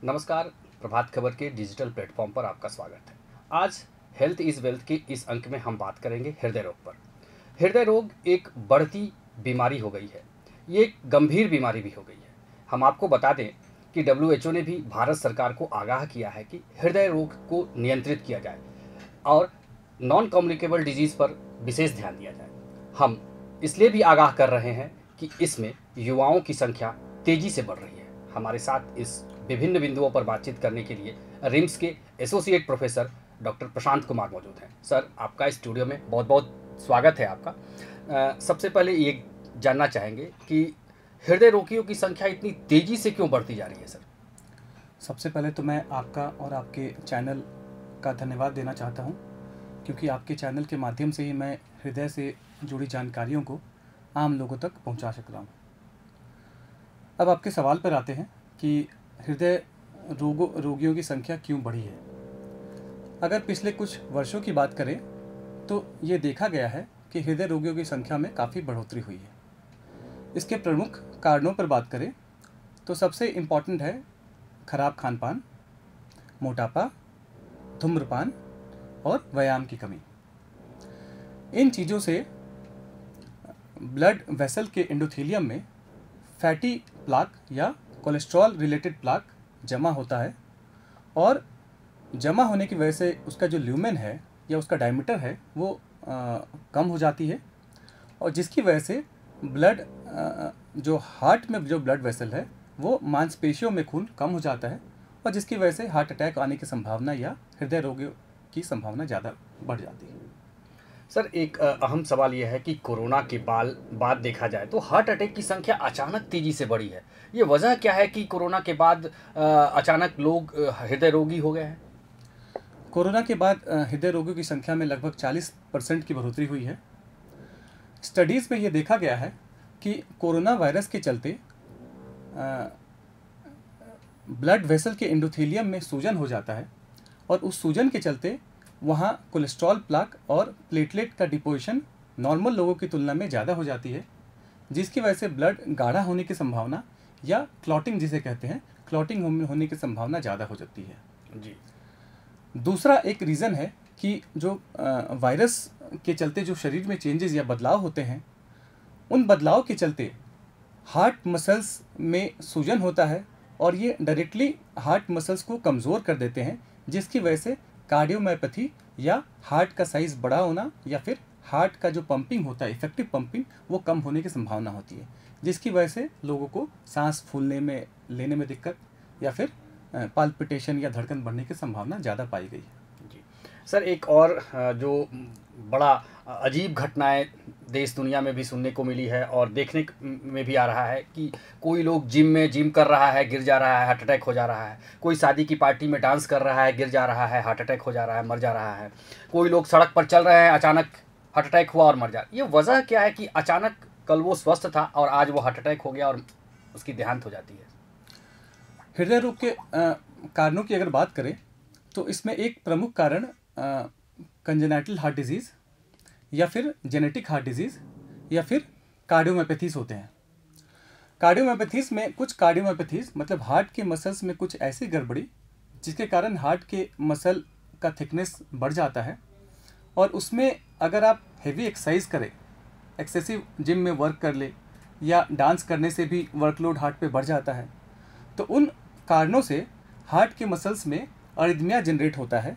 नमस्कार। प्रभात खबर के digital platform पर आपका स्वागत है। आज हेल्थ इज़ वेल्थ के इस अंक में हम बात करेंगे हृदय रोग पर। हृदय रोग एक बढ़ती बीमारी हो गई है। ये एक गंभीर बीमारी भी हो गई है। हम आपको बता दें कि डब्ल्यूएचओ ने भी भारत सरकार को आगाह किया है कि हृदय रोग को नियंत्रित किया जाए और नॉन कम्युनिकेबल डिजीज़ पर विशेष ध्यान दिया जाए। हम इसलिए भी आगाह कर रहे हैं कि इसमें युवाओं की संख्या तेज़ी से बढ़ रही है। हमारे साथ इस विभिन्न बिंदुओं पर बातचीत करने के लिए रिम्स के associate professor doctor Prashant Kumar मौजूद हैं। सर, आपका इस स्टूडियो में बहुत बहुत स्वागत है आपका। सबसे पहले ये जानना चाहेंगे कि हृदय रोगियों की संख्या इतनी तेज़ी से क्यों बढ़ती जा रही है सर? सबसे पहले तो मैं आपका और आपके चैनल का धन्यवाद देना चाहता हूं, क्योंकि आपके चैनल के माध्यम से ही मैं हृदय से जुड़ी जानकारियों को आम लोगों तक पहुंचा सक रहा हूं। अब आपके सवाल पर आते हैं कि हृदय रोगियों की संख्या क्यों बढ़ी है। अगर पिछले कुछ वर्षों की बात करें तो ये देखा गया है कि हृदय रोगियों की संख्या में काफ़ी बढ़ोतरी हुई है। इसके प्रमुख कारणों पर बात करें तो सबसे इम्पॉर्टेंट है खराब खान पान, मोटापा, धूम्रपान और व्यायाम की कमी। इन चीज़ों से ब्लड वेसल के एंडोथेलियम में फैटी प्लाक या कोलेस्ट्रॉल रिलेटेड प्लाक जमा होता है और जमा होने की वजह से उसका जो ल्यूमेन है या उसका डायमीटर है वो कम हो जाती है, और जिसकी वजह से ब्लड जो हार्ट में जो ब्लड वेसल है वो मांसपेशियों में खून कम हो जाता है, और जिसकी वजह से हार्ट अटैक आने की संभावना या हृदय रोगियों की संभावना ज़्यादा बढ़ जाती है। सर, एक अहम सवाल यह है कि कोरोना के बाद देखा जाए तो हार्ट अटैक की संख्या अचानक तेज़ी से बढ़ी है। ये वजह क्या है कि कोरोना के बाद अचानक लोग हृदय रोगी हो गए हैं? कोरोना के बाद हृदय रोगियों की संख्या में लगभग 40% की बढ़ोतरी हुई है। स्टडीज़ में ये देखा गया है कि कोरोना वायरस के चलते ब्लड वेसल के एंडोथेलियम में सूजन हो जाता है, और उस सूजन के चलते वहाँ कोलेस्ट्रॉल प्लाक और प्लेटलेट का डिपोजिशन नॉर्मल लोगों की तुलना में ज़्यादा हो जाती है, जिसकी वजह से ब्लड गाढ़ा होने की संभावना या क्लॉटिंग जिसे कहते हैं, क्लॉटिंग होने की संभावना ज़्यादा हो जाती है। जी। दूसरा एक रीज़न है कि जो वायरस के चलते जो शरीर में चेंजेस या बदलाव होते हैं, उन बदलाव के चलते हार्ट मसल्स में सूजन होता है और ये डायरेक्टली हार्ट मसल्स को कमज़ोर कर देते हैं, जिसकी वजह से कार्डियोमायोपैथी या हार्ट का साइज़ बड़ा होना या फिर हार्ट का जो पंपिंग होता है, इफेक्टिव पंपिंग, वो कम होने की संभावना होती है, जिसकी वजह से लोगों को सांस फूलने में, लेने में दिक्कत या फिर पाल्पिटेशन या धड़कन बढ़ने की संभावना ज़्यादा पाई गई है। जी सर, एक और जो बड़ा अजीब घटनाएं देश दुनिया में भी सुनने को मिली है और देखने में भी आ रहा है कि कोई लोग जिम कर रहा है, गिर जा रहा है, हार्ट अटैक हो जा रहा है। कोई शादी की पार्टी में डांस कर रहा है, गिर जा रहा है, हार्ट अटैक हो जा रहा है, मर जा रहा है। कोई लोग सड़क पर चल रहे हैं, अचानक हार्ट अटैक हुआ और मर जा। ये वजह क्या है कि अचानक कल वो स्वस्थ था और आज वो हार्ट अटैक हो गया और उसकी देहांत हो जाती है? हृदय रोग के कारणों की अगर बात करें तो इसमें एक प्रमुख कारण कंजेनाइटल हार्ट डिजीज़ या फिर जेनेटिक हार्ट डिजीज़ या फिर कार्डियोमायोपैथीज़ होते हैं। कार्डियोमायोपैथीज़ में कुछ कार्डियोमायोपैथीज़ मतलब हार्ट के मसल्स में कुछ ऐसी गड़बड़ी जिसके कारण हार्ट के मसल का थिकनेस बढ़ जाता है, और उसमें अगर आप हेवी एक्सरसाइज करें, एक्सेसिव जिम में वर्क कर ले या डांस करने से भी वर्कलोड हार्ट पे बढ़ जाता है, तो उन कारणों से हार्ट के मसल्स में अरिथमिया जनरेट होता है।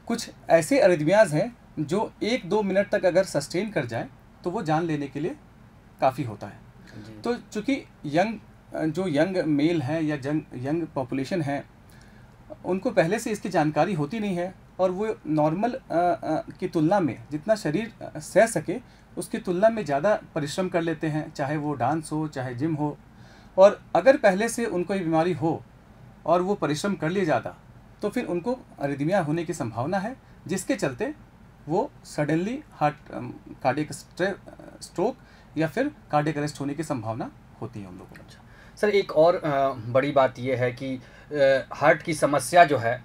कुछ ऐसे अरिथमियाज हैं जो 1-2 मिनट तक अगर सस्टेन कर जाए तो वो जान लेने के लिए काफ़ी होता है। तो चूँकि यंग मेल हैं या यंग पॉपुलेशन है, उनको पहले से इसकी जानकारी होती नहीं है, और वो नॉर्मल की तुलना में जितना शरीर सह सके उसकी तुलना में ज़्यादा परिश्रम कर लेते हैं, चाहे वो डांस हो चाहे जिम हो। और अगर पहले से उनको ये बीमारी हो और वो परिश्रम कर लिए ज़्यादा, तो फिर उनको अरिथमिया होने की संभावना है, जिसके चलते वो सडनली कार्डियक स्ट्रोक या फिर कार्डियक अरेस्ट होने की संभावना होती है उन लोगों को। सर, एक और बड़ी बात यह है कि हार्ट की समस्या जो है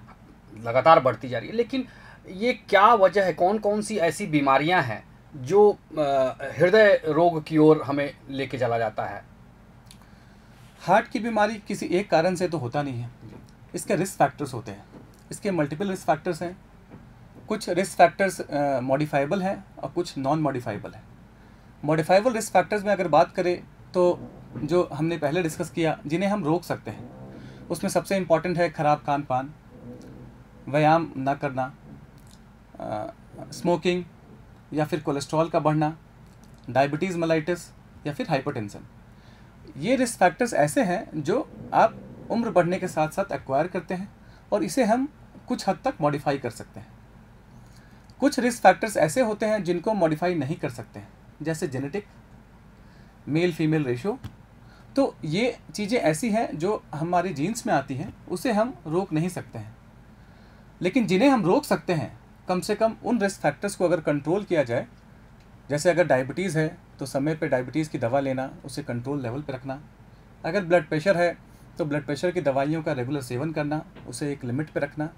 लगातार बढ़ती जा रही है, लेकिन ये क्या वजह है? कौन कौन सी ऐसी बीमारियां हैं जो हृदय रोग की ओर हमें लेके चला जाता है? हार्ट की बीमारी किसी एक कारण से तो होता नहीं है। इसके रिस्क फैक्टर्स होते हैं। इसके मल्टीपल रिस्क फैक्टर्स हैं। कुछ रिस्क फैक्टर्स मॉडिफाइबल हैं और कुछ नॉन मॉडिफाइबल हैं। मॉडिफाइबल रिस्क फैक्टर्स में अगर बात करें तो जो हमने पहले डिस्कस किया, जिन्हें हम रोक सकते हैं, उसमें सबसे इम्पॉर्टेंट है खराब खान पान, व्यायाम ना करना, स्मोकिंग या फिर कोलेस्ट्रॉल का बढ़ना, डायबिटीज़ मेलाइटिस या फिर हाइपरटेंशन। ये रिस्क फैक्टर्स ऐसे हैं जो आप उम्र बढ़ने के साथ साथ एक्वायर करते हैं और इसे हम कुछ हद तक मॉडिफाई कर सकते हैं। कुछ रिस्क फैक्टर्स ऐसे होते हैं जिनको मॉडिफाई नहीं कर सकते हैं, जैसे जेनेटिक, मेल फीमेल रेशो। तो ये चीज़ें ऐसी हैं जो हमारी जीन्स में आती हैं, उसे हम रोक नहीं सकते हैं। लेकिन जिन्हें हम रोक सकते हैं, कम से कम उन रिस्क फैक्टर्स को अगर कंट्रोल किया जाए, जैसे अगर डायबिटीज़ है तो समय पे डायबिटीज़ की दवा लेना, उसे कंट्रोल लेवल पे रखना। अगर ब्लड प्रेशर है तो ब्लड प्रेशर की दवाइयों का रेगुलर सेवन करना, उसे एक लिमिट पे रखना।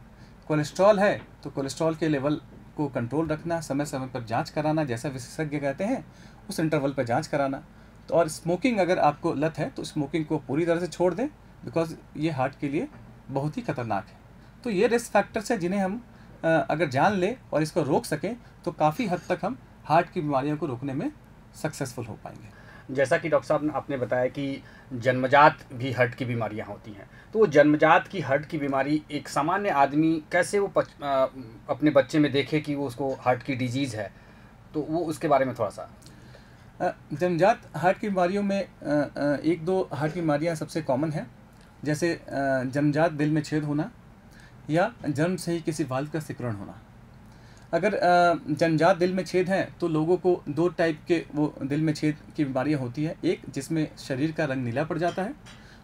कोलेस्ट्रॉल है तो कोलेस्ट्रॉल के लेवल को कंट्रोल रखना, समय समय पर जांच कराना, जैसा विशेषज्ञ कहते हैं उस इंटरवल पर जांच कराना। तो और स्मोकिंग अगर आपको लत है तो स्मोकिंग को पूरी तरह से छोड़ दें, बिकॉज ये हार्ट के लिए बहुत ही खतरनाक है। तो ये रिस्क फैक्टर्स हैं जिन्हें हम अगर जान लें और इसको रोक सकें तो काफ़ी हद तक हम हार्ट की बीमारियों को रोकने में सक्सेसफुल हो पाएंगे। जैसा कि डॉक्टर साहब आपने बताया कि जन्मजात भी हार्ट की बीमारियां होती हैं, तो वो जन्मजात की हार्ट की बीमारी एक सामान्य आदमी कैसे वो अपने बच्चे में देखे कि वो उसको हार्ट की डिजीज़ है, तो वो उसके बारे में थोड़ा सा। जन्मजात हार्ट की बीमारियों में एक दो हार्ट की बीमारियां सबसे कॉमन हैं, जैसे जन्मजात दिल में छेद होना या जन्म से ही किसी वाल्व का सिकुड़न होना। अगर जन्मजात दिल में छेद हैं तो लोगों को दो टाइप के वो दिल में छेद की बीमारियां होती हैं, एक जिसमें शरीर का रंग नीला पड़ जाता है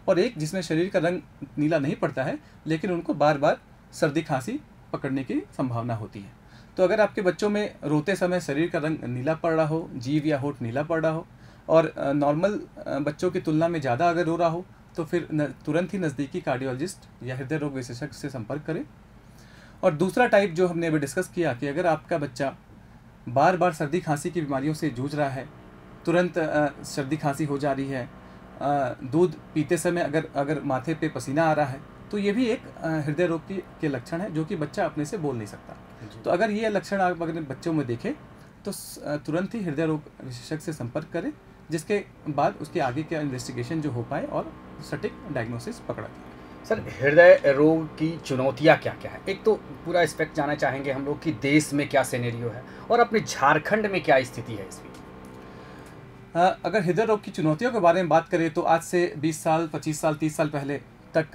और एक जिसमें शरीर का रंग नीला नहीं पड़ता है लेकिन उनको बार बार सर्दी खांसी पकड़ने की संभावना होती है। तो अगर आपके बच्चों में रोते समय शरीर का रंग नीला पड़ रहा हो, जीभ या होंठ नीला पड़ रहा हो और नॉर्मल बच्चों की तुलना में ज़्यादा अगर रो रहा हो तो फिर तुरंत ही नज़दीकी कार्डियोलॉजिस्ट या हृदय रोग विशेषज्ञ से संपर्क करें। और दूसरा टाइप जो हमने अभी डिस्कस किया कि अगर आपका बच्चा बार बार सर्दी खांसी की बीमारियों से जूझ रहा है, तुरंत सर्दी खांसी हो जा रही है, दूध पीते समय अगर माथे पे पसीना आ रहा है, तो ये भी एक हृदय रोग के लक्षण है जो कि बच्चा अपने से बोल नहीं सकता। तो अगर ये लक्षण आप अगर बच्चों में देखें तो तुरंत ही हृदय रोग विशेषज्ञ से संपर्क करें, जिसके बाद उसके आगे का इन्वेस्टिगेशन जो हो पाए और सटीक डायग्नोसिस पकड़ा जाए। सर, हृदय रोग की चुनौतियाँ क्या क्या है? एक तो पूरा एस्पेक्ट जानना चाहेंगे हम लोग कि देश में क्या सिनेरियो है और अपने झारखंड में क्या स्थिति है इसकी। अगर हृदय रोग की चुनौतियों के बारे में बात करें तो आज से 20 साल, 25 साल, 30 साल पहले तक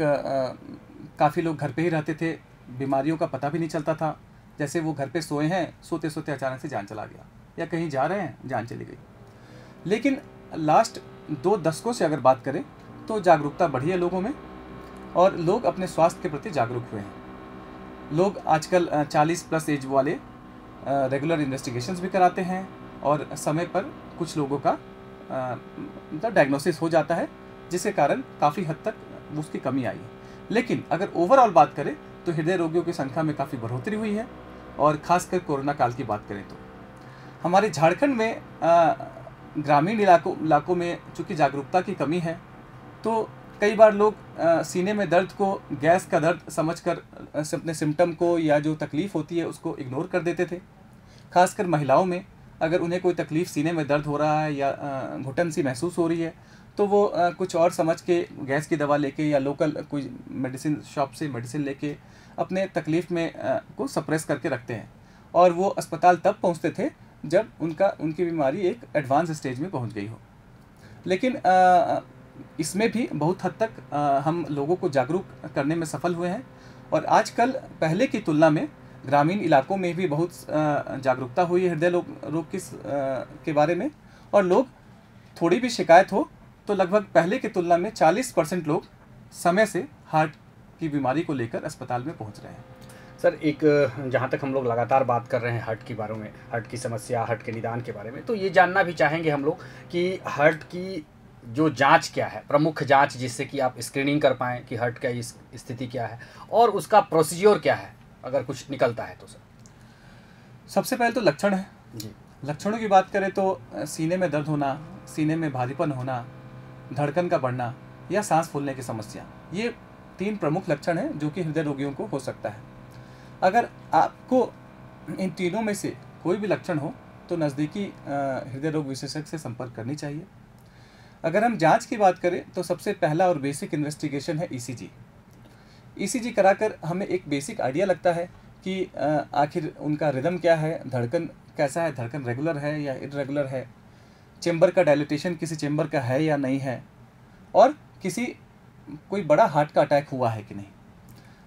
काफ़ी लोग घर पे ही रहते थे, बीमारियों का पता भी नहीं चलता था। जैसे वो घर पे सोए हैं, सोते सोते अचानक से जान चला गया, या कहीं जा रहे हैं जान चली गई। लेकिन लास्ट 2 दशकों से अगर बात करें तो जागरूकता बढ़ी है लोगों में और लोग अपने स्वास्थ्य के प्रति जागरूक हुए हैं। लोग आजकल 40 प्लस एज वाले रेगुलर इन्वेस्टिगेशंस भी कराते हैं और समय पर कुछ लोगों का डायग्नोसिस हो जाता है, जिसके कारण काफ़ी हद तक उसकी कमी आई है। लेकिन अगर ओवरऑल बात करें तो हृदय रोगियों की संख्या में काफ़ी बढ़ोतरी हुई है और ख़ासकर कोरोना काल की बात करें तो हमारे झारखंड में ग्रामीण इलाकों में चूँकि जागरूकता की कमी है, तो कई बार लोग सीने में दर्द को गैस का दर्द समझकर अपने सिम्टम को या जो तकलीफ़ होती है उसको इग्नोर कर देते थे। खासकर महिलाओं में अगर उन्हें कोई तकलीफ़ सीने में दर्द हो रहा है या घुटन सी महसूस हो रही है तो वो कुछ और समझ के गैस की दवा लेके या लोकल कोई मेडिसिन शॉप से मेडिसिन लेके अपने तकलीफ़ में को सप्रेस करके रखते हैं और वो अस्पताल तब पहुंचते थे जब उनकी बीमारी एक एडवांस स्टेज में पहुंच गई हो। लेकिन इसमें भी बहुत हद तक हम लोगों को जागरूक करने में सफल हुए हैं और आजकल पहले की तुलना में ग्रामीण इलाकों में भी बहुत जागरूकता हुई है हृदय रोग के बारे में, और लोग थोड़ी भी शिकायत हो तो लगभग पहले की तुलना में 40% लोग समय से हार्ट की बीमारी को लेकर अस्पताल में पहुंच रहे हैं। सर, एक जहाँ तक हम लोग लगातार बात कर रहे हैं हार्ट के बारे में, हार्ट की समस्या, हार्ट के निदान के बारे में, तो ये जानना भी चाहेंगे हम लोग कि हार्ट की जो जांच क्या है, प्रमुख जांच जिससे कि आप स्क्रीनिंग कर पाएँ कि हार्ट का इस स्थिति क्या है और उसका प्रोसीजर क्या है अगर कुछ निकलता है तो। सर, सबसे पहले तो लक्षण है जी। लक्षणों की बात करें तो सीने में दर्द होना, सीने में भारीपन होना, धड़कन का बढ़ना या सांस फूलने की समस्या, ये 3 प्रमुख लक्षण हैं जो कि हृदय रोगियों को हो सकता है। अगर आपको इन तीनों में से कोई भी लक्षण हो तो नज़दीकी हृदय रोग विशेषज्ञ से संपर्क करनी चाहिए। अगर हम जांच की बात करें तो सबसे पहला और बेसिक इन्वेस्टिगेशन है ईसीजी। ईसीजी कराकर हमें एक बेसिक आइडिया लगता है कि आखिर उनका रिदम क्या है, धड़कन कैसा है, धड़कन रेगुलर है या इरेगुलर है, चेंबर का डायलिटेशन किसी चेंबर का है या नहीं है, और कोई बड़ा हार्ट का अटैक हुआ है कि नहीं।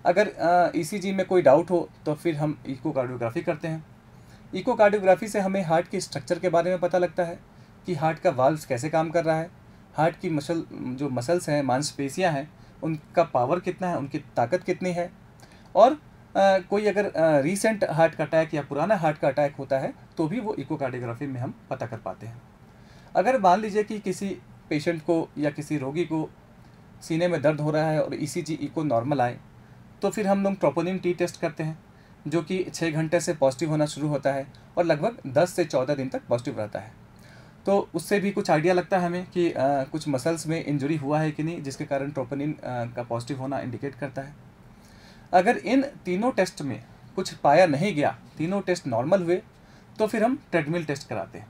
अगर ईसीजी में कोई डाउट हो तो फिर हम इकोकार्डियोग्राफी करते हैं। इकोकार्डियोग्राफी से हमें हार्ट के स्ट्रक्चर के बारे में पता लगता है कि हार्ट का वाल्व्स कैसे काम कर रहा है, हार्ट की जो मसल्स हैं, मांसपेशियां हैं, उनका पावर कितना है, उनकी ताकत कितनी है, और कोई अगर रीसेंट हार्ट का अटैक या पुराना हार्ट का अटैक होता है तो भी वो इकोकार्डियोग्राफी में हम पता कर पाते हैं। अगर मान लीजिए कि किसी पेशेंट को या किसी रोगी को सीने में दर्द हो रहा है और ईसीजी इको नॉर्मल आए तो फिर हम लोग ट्रोपोनिन टी टेस्ट करते हैं, जो कि 6 घंटे से पॉजिटिव होना शुरू होता है और लगभग 10 से 14 दिन तक पॉजिटिव रहता है। तो उससे भी कुछ आइडिया लगता है हमें कि कुछ मसल्स में इंजरी हुआ है कि नहीं, जिसके कारण ट्रोपोनिन का पॉजिटिव होना इंडिकेट करता है। अगर इन तीनों टेस्ट में कुछ पाया नहीं गया, तीनों टेस्ट नॉर्मल हुए, तो फिर हम ट्रेडमिल टेस्ट कराते हैं।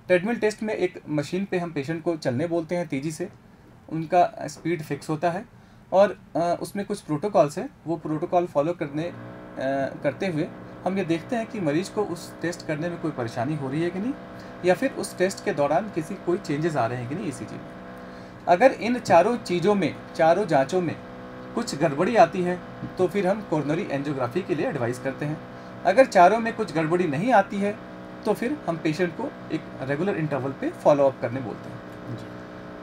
ट्रेडमिल टेस्ट में एक मशीन पे हम पेशेंट को चलने बोलते हैं तेज़ी से, उनका स्पीड फिक्स होता है और उसमें कुछ प्रोटोकॉल्स हैं, वो प्रोटोकॉल फॉलो करते हुए हम ये देखते हैं कि मरीज को उस टेस्ट करने में कोई परेशानी हो रही है कि नहीं, या फिर उस टेस्ट के दौरान कोई चेंजेस आ रहे हैं कि नहीं ईसीजी में। अगर इन चारों जांचों में कुछ गड़बड़ी आती है तो फिर हम कोरोनरी एंजियोग्राफी के लिए एडवाइस करते हैं। अगर चारों में कुछ गड़बड़ी नहीं आती है तो फिर हम पेशेंट को एक रेगुलर इंटरवल पे फॉलो अप करने बोलते हैं जी।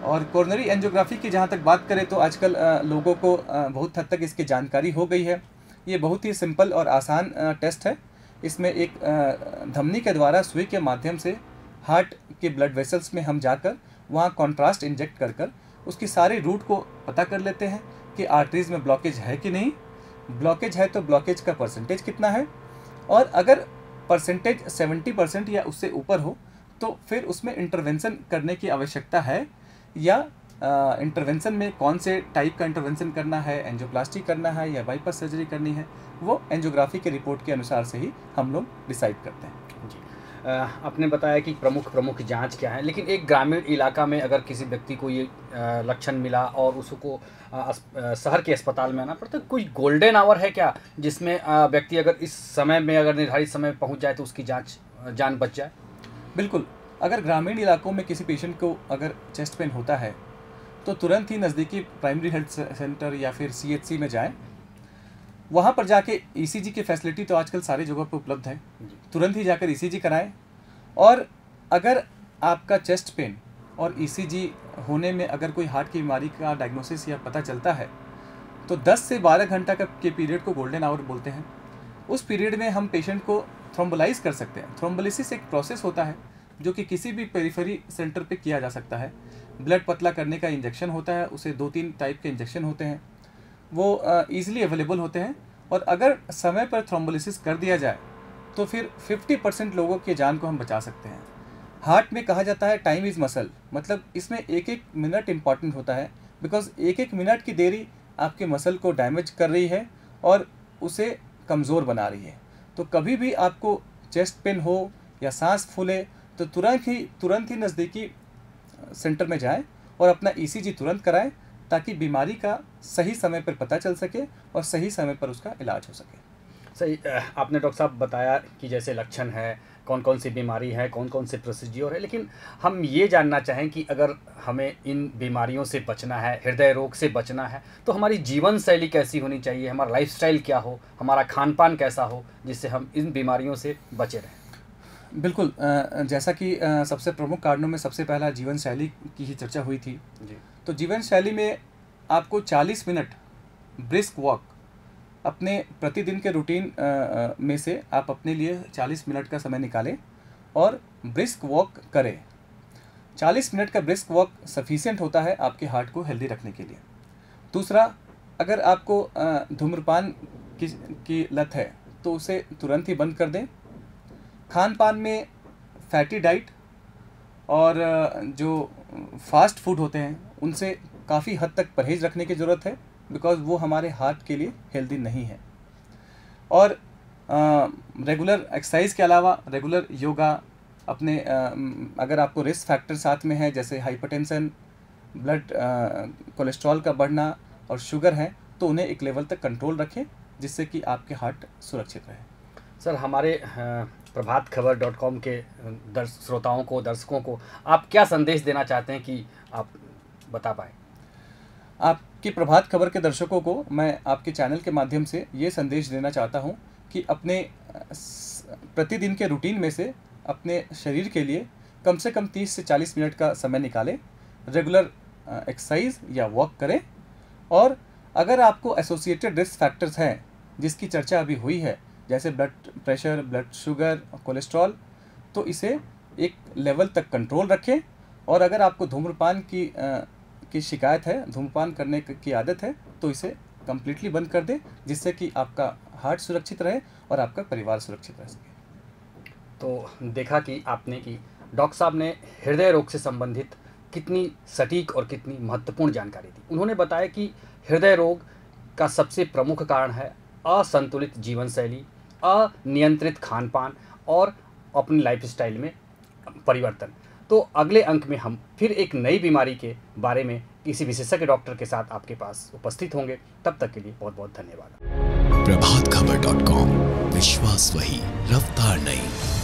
और कोरोनरी एंजियोग्राफी की जहाँ तक बात करें तो आजकल लोगों को बहुत हद तक इसकी जानकारी हो गई है। ये बहुत ही सिंपल और आसान टेस्ट है। इसमें एक धमनी के द्वारा सुई के माध्यम से हार्ट के ब्लड वेसल्स में हम जाकर वहाँ कॉन्ट्रास्ट इंजेक्ट कर उसकी सारी रूट को पता कर लेते हैं कि आर्टरीज में ब्लॉकेज है कि नहीं, ब्लॉकेज है तो ब्लॉकेज का परसेंटेज कितना है, और अगर परसेंटेज 70% या उससे ऊपर हो तो फिर उसमें इंटरवेंशन करने की आवश्यकता है, या इंटरवेंशन में कौन से टाइप का इंटरवेंशन करना है, एंजियोप्लास्टी करना है या बाईपास सर्जरी करनी है, वो एंजियोग्राफी के रिपोर्ट के अनुसार से ही हम लोग डिसाइड करते हैं जी। आपने बताया कि प्रमुख जांच क्या है, लेकिन एक ग्रामीण इलाका में अगर किसी व्यक्ति को ये लक्षण मिला और उसको शहर के अस्पताल में आना पड़ता, तो कोई गोल्डन आवर है क्या जिसमें व्यक्ति अगर इस समय में, अगर निर्धारित समय में पहुंच जाए तो उसकी जान बच जाए? बिल्कुल। अगर ग्रामीण इलाकों में किसी पेशेंट को अगर चेस्ट पेन होता है तो तुरंत ही नज़दीकी प्राइमरी हेल्थ सेंटर या फिर CHC में जाएं। वहाँ पर जाके ECG की फैसिलिटी तो आजकल सारी जगह पर उपलब्ध है, तुरंत ही जाकर ECG कराएं। और अगर आपका चेस्ट पेन और ECG होने में अगर कोई हार्ट की बीमारी का डायग्नोसिस या पता चलता है तो 10 से 12 घंटा के पीरियड को गोल्डन आवर बोलते हैं। उस पीरियड में हम पेशेंट को थ्रोम्बोलाइज कर सकते हैं। थ्रोम्बोलिसिस एक प्रोसेस होता है जो कि किसी भी पेरिफेरी सेंटर पे किया जा सकता है। ब्लड पतला करने का इंजेक्शन होता है, उसे 2-3 टाइप के इंजेक्शन होते हैं, वो ईजिली अवेलेबल होते हैं, और अगर समय पर थ्रोम्बोलिसिस कर दिया जाए तो फिर 50% लोगों की जान को हम बचा सकते हैं। हार्ट में कहा जाता है टाइम इज़ मसल, मतलब इसमें एक मिनट इम्पॉर्टेंट होता है, बिकॉज एक मिनट की देरी आपके मसल को डैमेज कर रही है और उसे कमज़ोर बना रही है। तो कभी भी आपको चेस्ट पेन हो या सांस फूले तो तुरंत ही नज़दीकी सेंटर में जाएं और अपना ECG तुरंत कराएं, ताकि बीमारी का सही समय पर पता चल सके और सही समय पर उसका इलाज हो सके। सही। आपने डॉक्टर साहब बताया कि जैसे लक्षण है, कौन कौन सी बीमारी है, कौन कौन से प्रोसीज्योर है, लेकिन हम ये जानना चाहें कि अगर हमें इन बीमारियों से बचना है, हृदय रोग से बचना है, तो हमारी जीवन शैली कैसी होनी चाहिए, हमारा लाइफस्टाइल क्या हो, हमारा खान पान कैसा हो, जिससे हम इन बीमारियों से बचे रहें? बिल्कुल। जैसा कि सबसे प्रमुख कारणों में सबसे पहला जीवन शैली की ही चर्चा हुई थी जी। तो जीवन शैली में आपको 40 मिनट ब्रिस्क वॉक अपने प्रतिदिन के रूटीन में से आप अपने लिए 40 मिनट का समय निकालें और ब्रिस्क वॉक करें। 40 मिनट का ब्रिस्क वॉक सफिशिएंट होता है आपके हार्ट को हेल्दी रखने के लिए। दूसरा, अगर आपको धूम्रपान की लत है तो उसे तुरंत ही बंद कर दें। खान पान में फैटी डाइट और जो फास्ट फूड होते हैं उनसे काफ़ी हद तक परहेज़ रखने की ज़रूरत है। बिकॉज वो हमारे हार्ट के लिए हेल्दी नहीं है। और रेगुलर एक्सरसाइज के अलावा रेगुलर योगा, अपने अगर आपको रिस्क फैक्टर साथ में है जैसे हाइपरटेंशन, ब्लड कोलेस्ट्रॉल का बढ़ना और शुगर है, तो उन्हें एक लेवल तक कंट्रोल रखें जिससे कि आपके हार्ट सुरक्षित रहे। सर, हमारे प्रभातखबर.com के श्रोताओं को, दर्शकों को आप क्या संदेश देना चाहते हैं कि आप बता पाएँ? आपकी प्रभात खबर के दर्शकों को मैं आपके चैनल के माध्यम से ये संदेश देना चाहता हूँ कि अपने प्रतिदिन के रूटीन में से अपने शरीर के लिए कम से कम 30 से 40 मिनट का समय निकालें, रेगुलर एक्सरसाइज या वॉक करें। और अगर आपको एसोसिएटेड रिस्क फैक्टर्स हैं जिसकी चर्चा अभी हुई है, जैसे blood pressure, blood sugar, cholesterol, तो इसे एक लेवल तक कंट्रोल रखें। और अगर आपको धूम्रपान की शिकायत है, धूम्रपान करने की आदत है, तो इसे कम्प्लीटली बंद कर दें जिससे कि आपका हार्ट सुरक्षित रहे और आपका परिवार सुरक्षित रह सके। तो देखा कि आपने कि डॉक्टर साहब ने हृदय रोग से संबंधित कितनी सटीक और कितनी महत्वपूर्ण जानकारी दी। उन्होंने बताया कि हृदय रोग का सबसे प्रमुख कारण है असंतुलित जीवन शैली, अनियंत्रित खान पान और अपनी लाइफस्टाइल में परिवर्तन। तो अगले अंक में हम फिर एक नई बीमारी के बारे में किसी विशेषज्ञ डॉक्टर के साथ आपके पास उपस्थित होंगे। तब तक के लिए बहुत बहुत धन्यवाद। प्रभातखबर.com, विश्वास वही, रफ्तार नहीं।